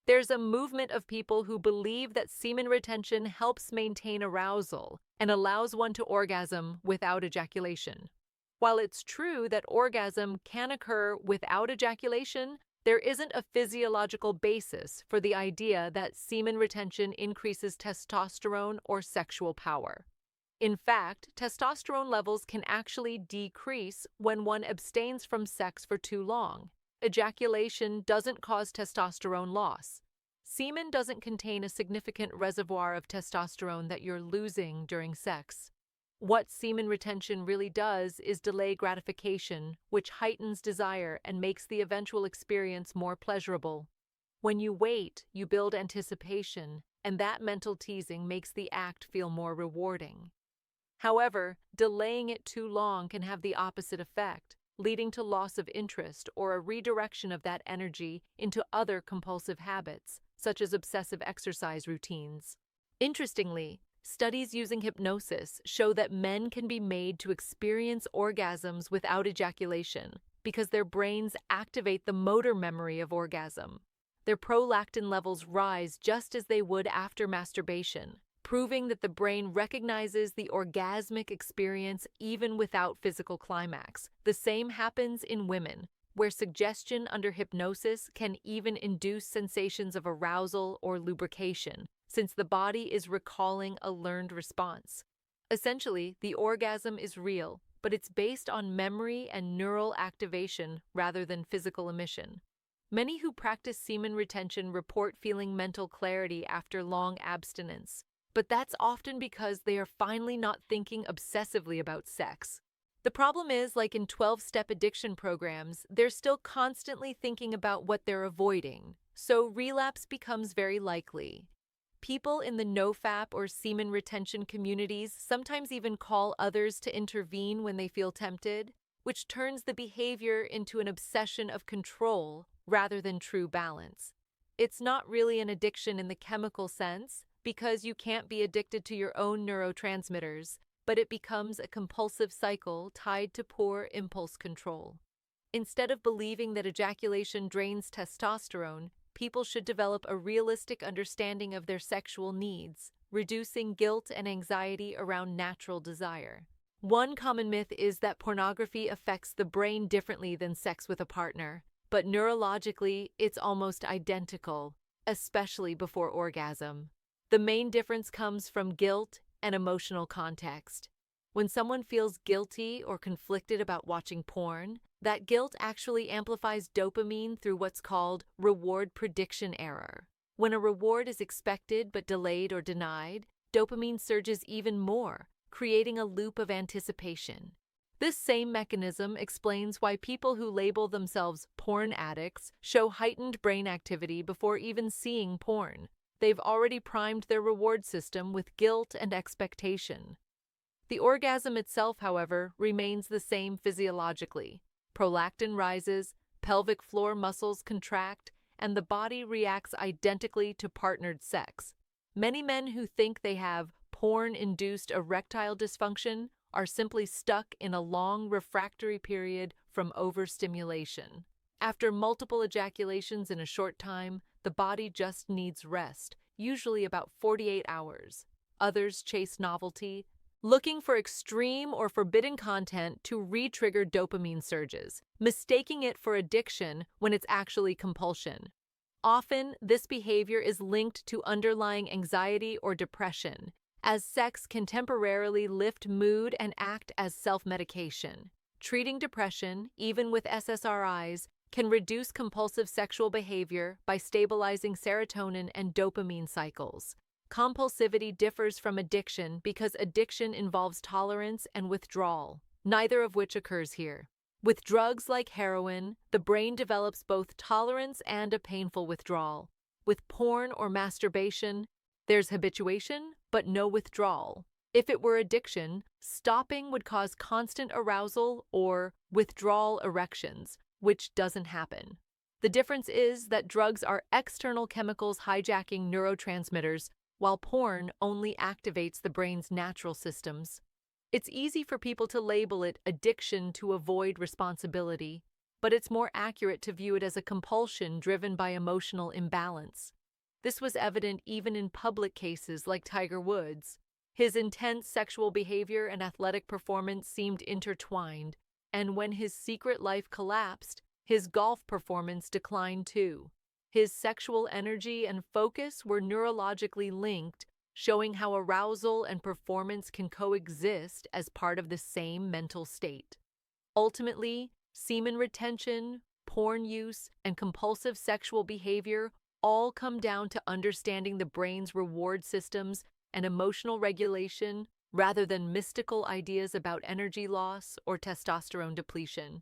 There's a movement of people who believe that semen retention helps maintain arousal and allows one to orgasm without ejaculation. While it's true that orgasm can occur without ejaculation, there isn't a physiological basis for the idea that semen retention increases testosterone or sexual power. In fact, testosterone levels can actually decrease when one abstains from sex for too long. Ejaculation doesn't cause testosterone loss. Semen doesn't contain a significant reservoir of testosterone that you're losing during sex. What semen retention really does is delay gratification, which heightens desire and makes the eventual experience more pleasurable. When you wait, you build anticipation, and that mental teasing makes the act feel more rewarding. However, delaying it too long can have the opposite effect, leading to loss of interest or a redirection of that energy into other compulsive habits, such as obsessive exercise routines. Interestingly, studies using hypnosis show that men can be made to experience orgasms without ejaculation because their brains activate the motor memory of orgasm. Their prolactin levels rise just as they would after masturbation, proving that the brain recognizes the orgasmic experience even without physical climax. The same happens in women, where suggestion under hypnosis can even induce sensations of arousal or lubrication, since the body is recalling a learned response. Essentially, the orgasm is real, but it's based on memory and neural activation rather than physical emission. Many who practice semen retention report feeling mental clarity after long abstinence, but that's often because they are finally not thinking obsessively about sex. The problem is, like in 12-step addiction programs, they're still constantly thinking about what they're avoiding, so relapse becomes very likely. People in the nofap or semen retention communities sometimes even call others to intervene when they feel tempted, which turns the behavior into an obsession of control rather than true balance. It's not really an addiction in the chemical sense, because you can't be addicted to your own neurotransmitters, but it becomes a compulsive cycle tied to poor impulse control. Instead of believing that ejaculation drains testosterone, people should develop a realistic understanding of their sexual needs, reducing guilt and anxiety around natural desire. One common myth is that pornography affects the brain differently than sex with a partner, but neurologically, it's almost identical, especially before orgasm. The main difference comes from guilt and emotional context. When someone feels guilty or conflicted about watching porn, that guilt actually amplifies dopamine through what's called reward prediction error. When a reward is expected but delayed or denied, dopamine surges even more, creating a loop of anticipation. This same mechanism explains why people who label themselves porn addicts show heightened brain activity before even seeing porn. They've already primed their reward system with guilt and expectation. The orgasm itself, however, remains the same physiologically. Prolactin rises, pelvic floor muscles contract, and the body reacts identically to partnered sex. Many men who think they have porn-induced erectile dysfunction are simply stuck in a long refractory period from overstimulation. After multiple ejaculations in a short time, the body just needs rest, usually about 48 hours. Others chase novelty, looking for extreme or forbidden content to re-trigger dopamine surges, mistaking it for addiction when it's actually compulsion. Often, this behavior is linked to underlying anxiety or depression, as sex can temporarily lift mood and act as self-medication. Treating depression, even with SSRIs, can reduce compulsive sexual behavior by stabilizing serotonin and dopamine cycles. Compulsivity differs from addiction because addiction involves tolerance and withdrawal, neither of which occurs here. With drugs like heroin, the brain develops both tolerance and a painful withdrawal. With porn or masturbation, there's habituation, but no withdrawal. If it were addiction, stopping would cause constant arousal or withdrawal erections, which doesn't happen. The difference is that drugs are external chemicals hijacking neurotransmitters, while porn only activates the brain's natural systems. It's easy for people to label it addiction to avoid responsibility, but it's more accurate to view it as a compulsion driven by emotional imbalance. This was evident even in public cases like Tiger Woods. His intense sexual behavior and athletic performance seemed intertwined, and when his secret life collapsed, his golf performance declined too. His sexual energy and focus were neurologically linked, showing how arousal and performance can coexist as part of the same mental state. Ultimately, semen retention, porn use, and compulsive sexual behavior all come down to understanding the brain's reward systems and emotional regulation rather than mystical ideas about energy loss or testosterone depletion.